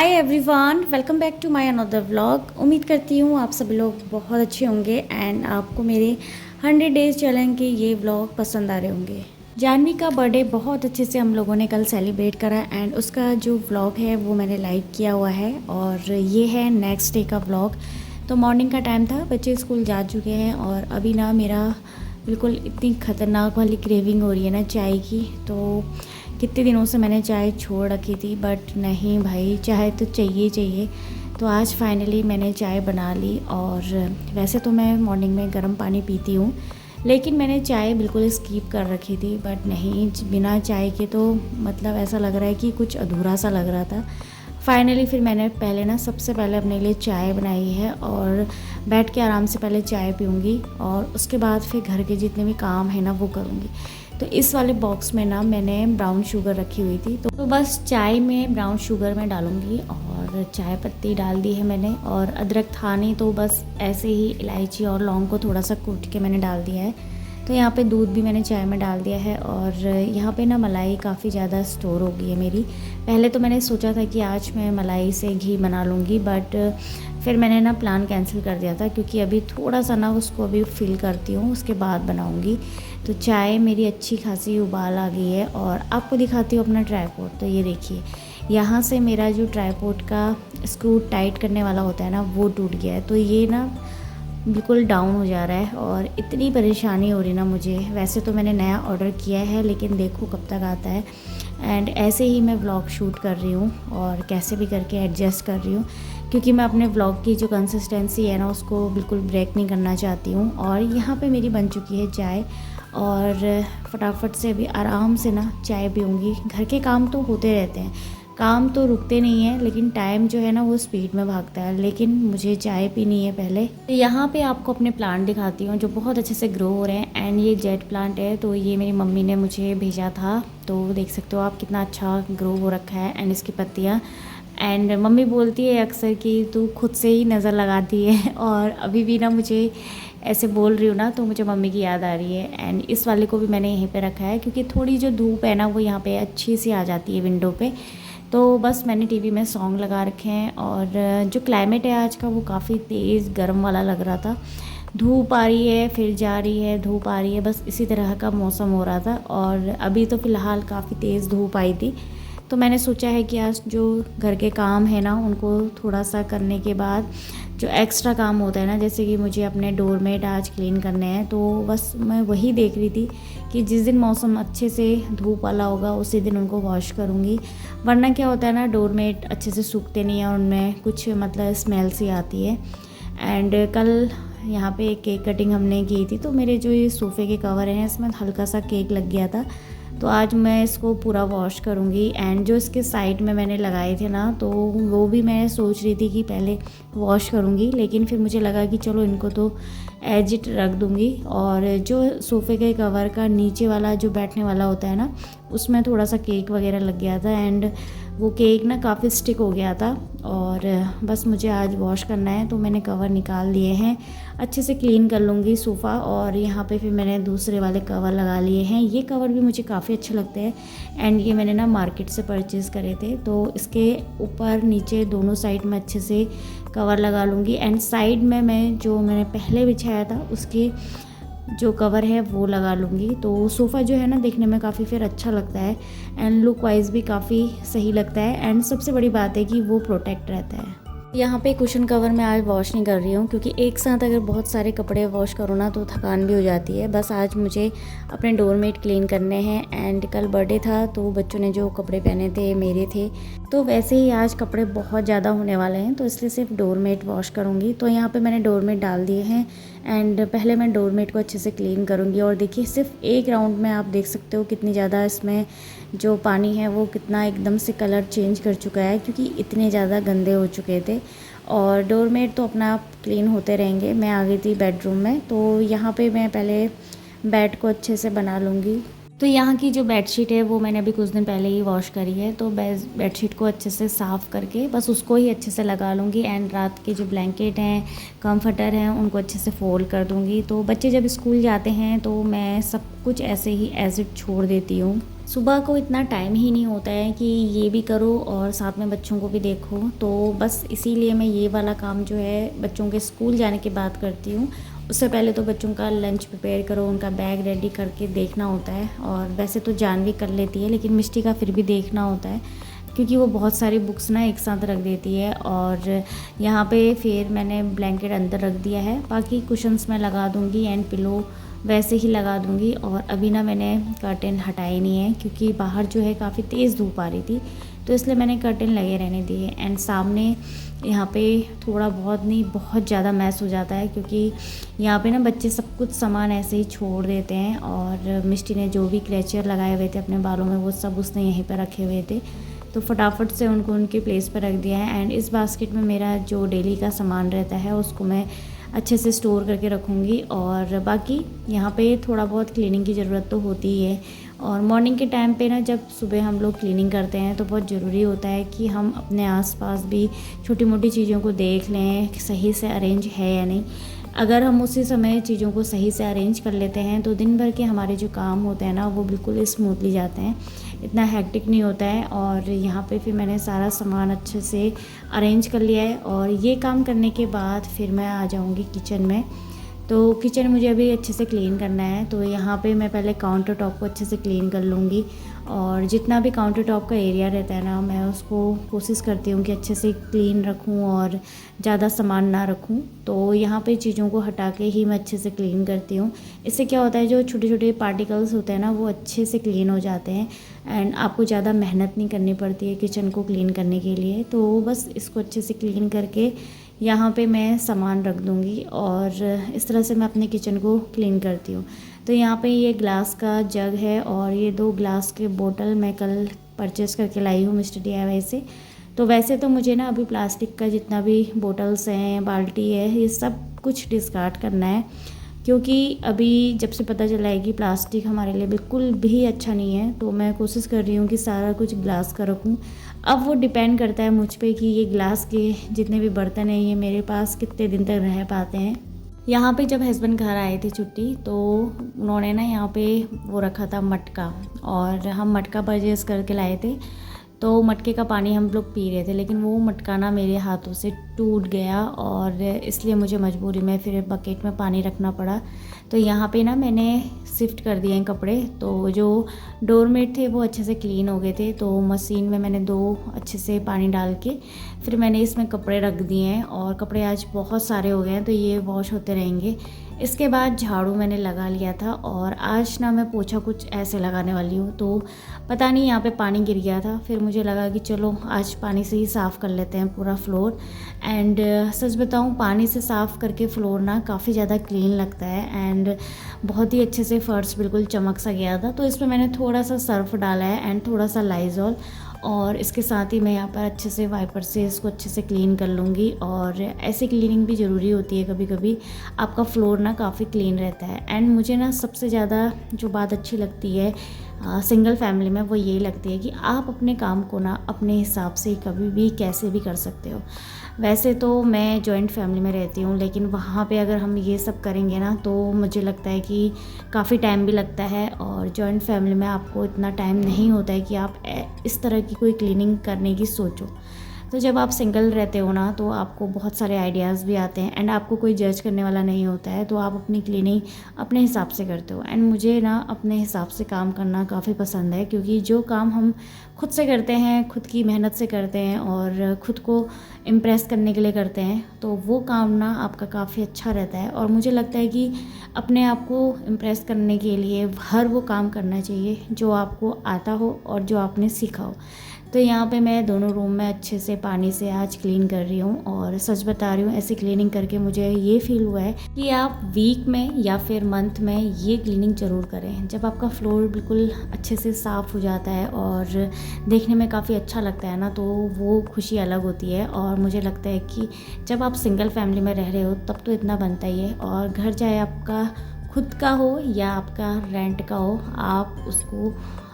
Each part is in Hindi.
Hi everyone, welcome back to my another vlog. उम्मीद करती हूँ आप सभी लोग बहुत अच्छे होंगे एंड आपको मेरे 100 डेज़ चैलेंज के ये व्लॉग पसंद आ रहे होंगे। जानवी का बर्थडे बहुत अच्छे से हम लोगों ने कल सेलिब्रेट करा एंड उसका जो व्लॉग है वो मैंने लाइव किया हुआ है और ये है नेक्स्ट डे का व्लॉग। तो मॉर्निंग का टाइम था, बच्चे स्कूल जा चुके हैं और अभी ना मेरा बिल्कुल इतनी ख़तरनाक वाली क्रेविंग हो रही है ना चाय की। तो कितने दिनों से मैंने चाय छोड़ रखी थी बट नहीं भाई, चाय तो चाहिए चाहिए। तो आज फाइनली मैंने चाय बना ली और वैसे तो मैं मॉर्निंग में गर्म पानी पीती हूँ लेकिन मैंने चाय बिल्कुल स्किप कर रखी थी। बट नहीं, बिना चाय के तो मतलब ऐसा लग रहा है कि कुछ अधूरा सा लग रहा था। फाइनली फिर मैंने पहले ना सबसे पहले अपने लिए चाय बनाई है और बैठ के आराम से पहले चाय पीऊँगी और उसके बाद फिर घर के जितने भी काम है ना वो करूँगी। तो इस वाले बॉक्स में ना मैंने ब्राउन शुगर रखी हुई थी, तो बस चाय में ब्राउन शुगर में डालूँगी और चाय पत्ती डाल दी है मैंने और अदरक था नहीं तो बस ऐसे ही इलायची और लौंग को थोड़ा सा कूट के मैंने डाल दिया है। तो यहाँ पे दूध भी मैंने चाय में डाल दिया है और यहाँ पे ना मलाई काफ़ी ज़्यादा स्टोर हो गई है मेरी। पहले तो मैंने सोचा था कि आज मैं मलाई से घी बना लूँगी बट फिर मैंने ना प्लान कैंसिल कर दिया था क्योंकि अभी थोड़ा सा ना उसको अभी फिल करती हूँ, उसके बाद बनाऊँगी। तो चाय मेरी अच्छी खासी उबाल आ गई है और आपको दिखाती हूँ अपना ट्राईपोड। तो ये देखिए, यहाँ से मेरा जो ट्राईपोड का स्क्रू टाइट करने वाला होता है ना वो टूट गया है। तो ये ना बिल्कुल डाउन हो जा रहा है और इतनी परेशानी हो रही ना मुझे। वैसे तो मैंने नया ऑर्डर किया है लेकिन देखो कब तक आता है। एंड ऐसे ही मैं व्लॉग शूट कर रही हूँ और कैसे भी करके एडजस्ट कर रही हूँ क्योंकि मैं अपने व्लॉग की जो कंसिस्टेंसी है ना उसको बिल्कुल ब्रेक नहीं करना चाहती हूँ। और यहाँ पे मेरी बन चुकी है चाय और फटाफट से अभी आराम से ना चाय पीऊँगी। घर के काम तो होते रहते हैं, काम तो रुकते नहीं है लेकिन टाइम जो है ना वो स्पीड में भागता है। लेकिन मुझे चाय पीनी है पहले। तो यहाँ पे आपको अपने प्लांट दिखाती हूँ जो बहुत अच्छे से ग्रो हो रहे हैं एंड ये जेट प्लांट है। तो ये मेरी मम्मी ने मुझे भेजा था, तो देख सकते हो आप कितना अच्छा ग्रो हो रखा है एंड इसकी पत्तियाँ। एंड मम्मी बोलती है अक्सर कि तू खुद से ही नज़र लगाती है और अभी भी ना मुझे ऐसे बोल रही हूँ ना तो मुझे मम्मी की याद आ रही है। एंड इस वाले को भी मैंने यहीं पे रखा है क्योंकि थोड़ी जो धूप है ना वो यहाँ पे अच्छी सी आ जाती है विंडो पे। तो बस मैंने टीवी में सॉन्ग लगा रखे हैं और जो क्लाइमेट है आज का वो काफ़ी तेज़ गर्म वाला लग रहा था। धूप आ रही है फिर जा रही है, धूप आ रही है, बस इसी तरह का मौसम हो रहा था। और अभी तो फ़िलहाल काफ़ी तेज़ धूप आई थी। तो मैंने सोचा है कि आज जो घर के काम है ना उनको थोड़ा सा करने के बाद जो एक्स्ट्रा काम होता है ना, जैसे कि मुझे अपने डोरमेट आज क्लीन करने हैं, तो बस मैं वही देख रही थी कि जिस दिन मौसम अच्छे से धूप वाला होगा उसी दिन उनको वॉश करूँगी। वरना क्या होता है ना, डोरमेट अच्छे से सूखते नहीं हैं और उनमें कुछ मतलब स्मेल सी आती है। एंड कल यहाँ पे केक कटिंग हमने की थी तो मेरे जो ये सोफ़े के कवर हैं इसमें हल्का सा केक लग गया था। तो आज मैं इसको पूरा वॉश करूँगी। एंड जो इसके साइड में मैंने लगाए थे ना तो वो भी मैं सोच रही थी कि पहले वॉश करूँगी लेकिन फिर मुझे लगा कि चलो इनको तो एज इट रख दूँगी। और जो सोफ़े के कवर का नीचे वाला जो बैठने वाला होता है ना उसमें थोड़ा सा केक वगैरह लग गया था एंड वो केक ना काफ़ी स्टिक हो गया था और बस मुझे आज वॉश करना है। तो मैंने कवर निकाल लिए हैं, अच्छे से क्लीन कर लूँगी सोफ़ा। और यहाँ पे फिर मैंने दूसरे वाले कवर लगा लिए हैं। ये कवर भी मुझे काफ़ी अच्छे लगते हैं एंड ये मैंने ना मार्केट से परचेज़ करे थे। तो इसके ऊपर नीचे दोनों साइड में अच्छे से कवर लगा लूँगी एंड साइड में मैं जो मैंने पहले बिछाया था उसके जो कवर है वो लगा लूँगी। तो सोफ़ा जो है ना देखने में काफ़ी फिर अच्छा लगता है एंड लुक वाइज भी काफ़ी सही लगता है एंड सबसे बड़ी बात है कि वो प्रोटेक्ट रहता है। यहाँ पे कुशन कवर मैं आज वॉश नहीं कर रही हूँ क्योंकि एक साथ अगर बहुत सारे कपड़े वॉश करो ना तो थकान भी हो जाती है। बस आज मुझे अपने डोरमेट क्लीन करने हैं एंड कल बर्थडे था तो बच्चों ने जो कपड़े पहने थे मेरे थे, तो वैसे ही आज कपड़े बहुत ज़्यादा होने वाले हैं तो इसलिए सिर्फ डोरमेट वॉश करूँगी। तो यहाँ पे मैंने डोरमेट डाल दिए हैं एंड पहले मैं डोरमेट को अच्छे से क्लीन करूँगी। और देखिए सिर्फ एक राउंड में आप देख सकते हो कितनी ज़्यादा इसमें जो पानी है वो कितना एकदम से कलर चेंज कर चुका है क्योंकि इतने ज़्यादा गंदे हो चुके थे। और डोरमेट तो अपना आप क्लीन होते रहेंगे। मैं आ गई थी बेडरूम में, तो यहाँ पे मैं पहले बेड को अच्छे से बना लूँगी। तो यहाँ की जो बेडशीट है वो मैंने अभी कुछ दिन पहले ही वॉश करी है, तो बेडशीट को अच्छे से साफ़ करके बस उसको ही अच्छे से लगा लूँगी। एंड रात के जो ब्लैंकेट हैं, कंफर्टर हैं, उनको अच्छे से फ़ोल्ड कर दूँगी। तो बच्चे जब स्कूल जाते हैं तो मैं सब कुछ ऐसे ही एज इट छोड़ देती हूँ। सुबह को इतना टाइम ही नहीं होता है कि ये भी करो और साथ में बच्चों को भी देखो, तो बस इसीलिए मैं ये वाला काम जो है बच्चों के स्कूल जाने के बाद करती हूँ। उससे पहले तो बच्चों का लंच प्रिपेयर करो, उनका बैग रेडी करके देखना होता है। और वैसे तो जानवी कर लेती है, लेकिन मिष्टी का फिर भी देखना होता है क्योंकि वो बहुत सारी बुक्स ना एक साथ रख देती है। और यहाँ पे फिर मैंने ब्लैंकेट अंदर रख दिया है, बाकी कुशन्स मैं लगा दूँगी एंड पिलो वैसे ही लगा दूँगी। और अभी ना मैंने कर्टेन हटाए नहीं है क्योंकि बाहर जो है काफ़ी तेज़ धूप आ रही थी, तो इसलिए मैंने कर्टेन लगे रहने दिए। एंड सामने यहाँ पे थोड़ा बहुत नहीं, बहुत ज़्यादा मैस हो जाता है क्योंकि यहाँ पे ना बच्चे सब कुछ सामान ऐसे ही छोड़ देते हैं। और मिष्टी ने जो भी क्लेचर लगाए हुए थे अपने बालों में वो सब उसने यहीं पर रखे हुए थे, तो फटाफट से उनको उनके प्लेस पर रख दिया है। एंड इस बास्केट में मेरा जो डेली का सामान रहता है उसको मैं अच्छे से स्टोर करके रखूँगी। और बाकी यहाँ पे थोड़ा बहुत क्लीनिंग की ज़रूरत तो होती ही है। और मॉर्निंग के टाइम पे ना जब सुबह हम लोग क्लीनिंग करते हैं तो बहुत ज़रूरी होता है कि हम अपने आसपास भी छोटी मोटी चीज़ों को देख लें कि सही से अरेंज है या नहीं। अगर हम उसी समय चीज़ों को सही से अरेंज कर लेते हैं तो दिन भर के हमारे जो काम होते हैं ना वो बिल्कुल स्मूथली जाते हैं, इतना हैक्टिक नहीं होता है। और यहाँ पे फिर मैंने सारा सामान अच्छे से अरेंज कर लिया है। और ये काम करने के बाद फिर मैं आ जाऊँगी किचन में। तो किचन मुझे अभी अच्छे से क्लीन करना है, तो यहाँ पे मैं पहले काउंटर टॉप को अच्छे से क्लीन कर लूँगी। और जितना भी काउंटर टॉप का एरिया रहता है ना, मैं उसको कोशिश करती हूँ कि अच्छे से क्लीन रखूँ और ज़्यादा सामान ना रखूँ। तो यहाँ पे चीज़ों को हटा के ही मैं अच्छे से क्लीन करती हूँ। इससे क्या होता है, जो छोटे छोटे पार्टिकल्स होते हैं ना वो अच्छे से क्लीन हो जाते हैं एंड आपको ज़्यादा मेहनत नहीं करनी पड़ती है किचन को क्लीन करने के लिए। तो बस इसको अच्छे से क्लीन करके यहाँ पे मैं सामान रख दूँगी और इस तरह से मैं अपने किचन को क्लीन करती हूँ। तो यहाँ पे ये ग्लास का जग है और ये 2 ग्लास के बोतल मैं कल परचेज़ करके लाई हूँ मिस्टर DIY से। तो वैसे तो मुझे ना अभी प्लास्टिक का जितना भी बोटल्स हैं, बाल्टी है, ये सब कुछ डिस्कार्ड करना है क्योंकि अभी जब से पता चला है कि प्लास्टिक हमारे लिए बिल्कुल भी अच्छा नहीं है, तो मैं कोशिश कर रही हूँ कि सारा कुछ ग्लास का रखूँ। अब वो डिपेंड करता है मुझ पे कि ये ग्लास के जितने भी बर्तन हैं ये मेरे पास कितने दिन तक रह पाते हैं। यहाँ पे जब हस्बैंड घर आए थे छुट्टी, तो उन्होंने ना यहाँ पे वो रखा था मटका, और हम मटका परचेज़ करके लाए थे। तो मटके का पानी हम लोग पी रहे थे, लेकिन वो मटका ना मेरे हाथों से टूट गया और इसलिए मुझे मजबूरी में फिर बकेट में पानी रखना पड़ा। तो यहाँ पे ना मैंने शिफ्ट कर दिए हैं कपड़े, तो जो डोरमेट थे वो अच्छे से क्लीन हो गए थे, तो मशीन में मैंने 2 अच्छे से पानी डाल के फिर मैंने इसमें कपड़े रख दिए हैं। और कपड़े आज बहुत सारे हो गए हैं तो ये वॉश होते रहेंगे। इसके बाद झाड़ू मैंने लगा लिया था और आज ना मैं पोछा कुछ ऐसे लगाने वाली हूँ, तो पता नहीं यहाँ पे पानी गिर गया था। फिर मुझे लगा कि चलो आज पानी से ही साफ़ कर लेते हैं पूरा फ्लोर। एंड सच बताऊँ, पानी से साफ़ करके फ्लोर ना काफ़ी ज़्यादा क्लीन लगता है एंड बहुत ही अच्छे से फ़र्श बिल्कुल चमक सा गया था। तो इसमें मैंने थोड़ा सा सर्फ डाला है एंड थोड़ा सा लाइज़ॉल, और इसके साथ ही मैं यहाँ पर अच्छे से वाइपर से इसको अच्छे से क्लीन कर लूँगी। और ऐसी क्लीनिंग भी ज़रूरी होती है, कभी कभी आपका फ्लोर ना काफ़ी क्लीन रहता है। एंड मुझे ना सबसे ज़्यादा जो बात अच्छी लगती है सिंगल फैमिली में, वो यही लगती है कि आप अपने काम को ना अपने हिसाब से कभी भी कैसे भी कर सकते हो। वैसे तो मैं जॉइंट फैमिली में रहती हूँ, लेकिन वहाँ पे अगर हम ये सब करेंगे ना तो मुझे लगता है कि काफ़ी टाइम भी लगता है, और जॉइंट फैमिली में आपको इतना टाइम नहीं होता है कि आप इस तरह की कोई क्लीनिंग करने की सोचो। तो जब आप सिंगल रहते हो ना तो आपको बहुत सारे आइडियाज़ भी आते हैं एंड आपको कोई जज करने वाला नहीं होता है, तो आप अपनी क्लीनिंग अपने हिसाब से करते हो। एंड मुझे ना अपने हिसाब से काम करना काफ़ी पसंद है, क्योंकि जो काम हम खुद से करते हैं, खुद की मेहनत से करते हैं और खुद को इम्प्रेस करने के लिए करते हैं, तो वो काम ना आपका काफ़ी अच्छा रहता है। और मुझे लगता है कि अपने आप को इम्प्रेस करने के लिए हर वो काम करना चाहिए जो आपको आता हो और जो आपने सीखा हो। तो यहाँ पे मैं दोनों रूम में अच्छे से पानी से आज क्लीन कर रही हूँ, और सच बता रही हूँ, ऐसी क्लीनिंग करके मुझे ये फील हुआ है कि आप वीक में या फिर मंथ में ये क्लीनिंग ज़रूर करें। जब आपका फ्लोर बिल्कुल अच्छे से साफ़ हो जाता है और देखने में काफ़ी अच्छा लगता है ना, तो वो खुशी अलग होती है। और मुझे लगता है कि जब आप सिंगल फैमिली में रह रहे हो तब तो इतना बनता ही है, और घर चाहे आपका खुद का हो या आपका रेंट का हो, आप उसको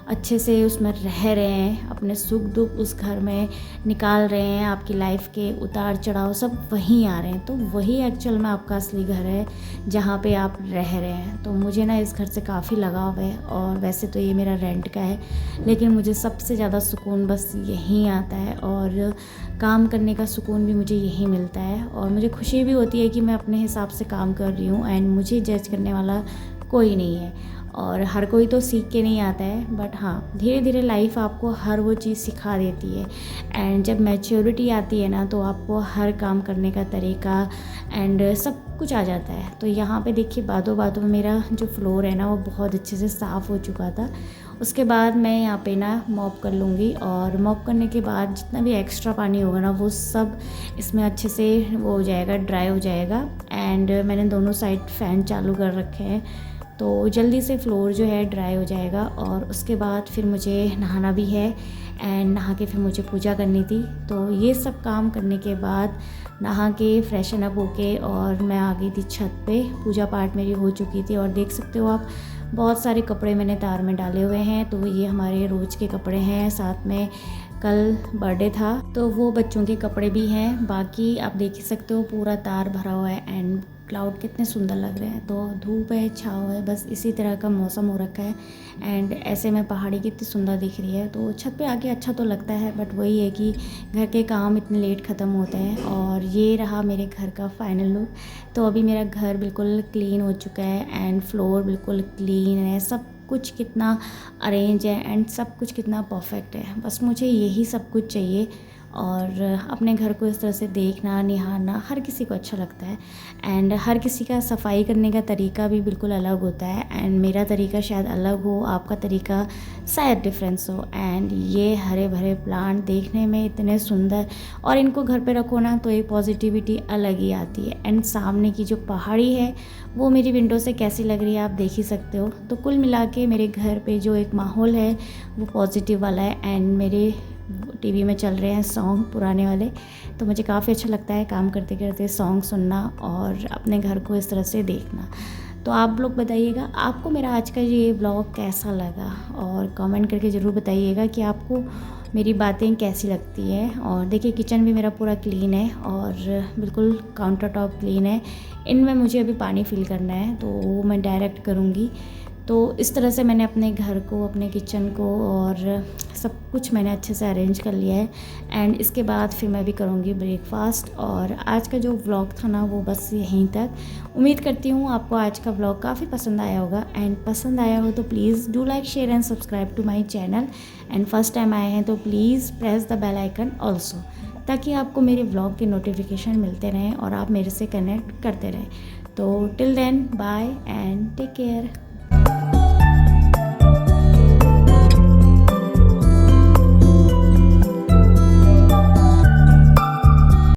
अच्छे से उसमें रह रहे हैं, अपने सुख दुख उस घर में निकाल रहे हैं, आपकी लाइफ के उतार चढ़ाव सब वहीं आ रहे हैं, तो वही एक्चुअल में आपका असली घर है जहाँ पे आप रह रहे हैं। तो मुझे ना इस घर से काफ़ी लगाव है, और वैसे तो ये मेरा रेंट का है, लेकिन मुझे सबसे ज़्यादा सुकून बस यहीं आता है, और काम करने का सुकून भी मुझे यहीं मिलता है, और मुझे खुशी भी होती है कि मैं अपने हिसाब से काम कर रही हूँ एंड मुझे जज करने वाला कोई नहीं है। और हर कोई तो सीख के नहीं आता है, बट हाँ, धीरे धीरे लाइफ आपको हर वो चीज़ सिखा देती है, एंड जब मैच्योरिटी आती है ना तो आपको हर काम करने का तरीका एंड सब कुछ आ जाता है। तो यहाँ पे देखिए बातों बातों में मेरा जो फ्लोर है ना वो बहुत अच्छे से साफ़ हो चुका था। उसके बाद मैं यहाँ पे ना मॉप कर लूँगी, और मॉप करने के बाद जितना भी एक्स्ट्रा पानी होगा ना वो सब इसमें अच्छे से वो हो जाएगा, ड्राई हो जाएगा। एंड मैंने दोनों साइड फ़ैन चालू कर रखे हैं, तो जल्दी से फ्लोर जो है ड्राई हो जाएगा। और उसके बाद फिर मुझे नहाना भी है, एंड नहा के फिर मुझे पूजा करनी थी। तो ये सब काम करने के बाद नहा के फ्रेशन अप होके और मैं आ गई थी छत पे। पूजा पाठ मेरी हो चुकी थी, और देख सकते हो आप बहुत सारे कपड़े मैंने तार में डाले हुए हैं। तो ये हमारे रोज़ के कपड़े हैं, साथ में कल बर्थडे था तो वो बच्चों के कपड़े भी हैं। बाकी आप देख ही सकते हो पूरा तार भरा हुआ है, एंड क्लाउड कितने सुंदर लग रहे हैं। तो धूप है, छाँव है, बस इसी तरह का मौसम हो रखा है, एंड ऐसे में पहाड़ी कितनी सुंदर दिख रही है। तो छत पे आके अच्छा तो लगता है, बट वही है कि घर के काम इतने लेट ख़त्म होते हैं। और ये रहा मेरे घर का फाइनल लुक। तो अभी मेरा घर बिल्कुल क्लीन हो चुका है, एंड फ्लोर बिल्कुल क्लीन है, सब कुछ कितना अरेंज है, एंड सब कुछ कितना परफेक्ट है। बस मुझे यही सब कुछ चाहिए, और अपने घर को इस तरह से देखना, निहारना हर किसी को अच्छा लगता है। एंड हर किसी का सफाई करने का तरीका भी बिल्कुल अलग होता है, एंड मेरा तरीका शायद अलग हो, आपका तरीका शायद डिफरेंस हो। एंड ये हरे भरे प्लांट देखने में इतने सुंदर, और इनको घर पे रखो ना तो एक पॉजिटिविटी अलग ही आती है। एंड सामने की जो पहाड़ी है वो मेरी विंडो से कैसी लग रही है आप देख ही सकते हो। तो कुल मिला के मेरे घर पे जो एक माहौल है वो पॉजिटिव वाला है, एंड मेरे टीवी में चल रहे हैं सॉन्ग पुराने वाले। तो मुझे काफ़ी अच्छा लगता है काम करते करते सॉन्ग सुनना और अपने घर को इस तरह से देखना। तो आप लोग बताइएगा आपको मेरा आज का ये ब्लॉग कैसा लगा, और कमेंट करके ज़रूर बताइएगा कि आपको मेरी बातें कैसी लगती है। और देखिए किचन भी मेरा पूरा क्लीन है, और बिल्कुल काउंटर टॉप क्लीन है। इनमें मुझे अभी पानी फिल करना है, तो वो मैं डायरेक्ट करूँगी। तो इस तरह से मैंने अपने घर को, अपने किचन को और सब कुछ मैंने अच्छे से अरेंज कर लिया है। एंड इसके बाद फिर मैं भी करूँगी ब्रेकफास्ट। और आज का जो व्लॉग था ना वो बस यहीं तक। उम्मीद करती हूँ आपको आज का व्लॉग काफ़ी पसंद आया होगा, एंड पसंद आया हो तो please do like, share and subscribe to my channel. And first time आए हैं तो please press the bell icon also, ताकि आपको मेरे व्लॉग के नोटिफिकेशन मिलते रहें और आप मेरे से कनेक्ट करते रहें। तो till then bye and take care.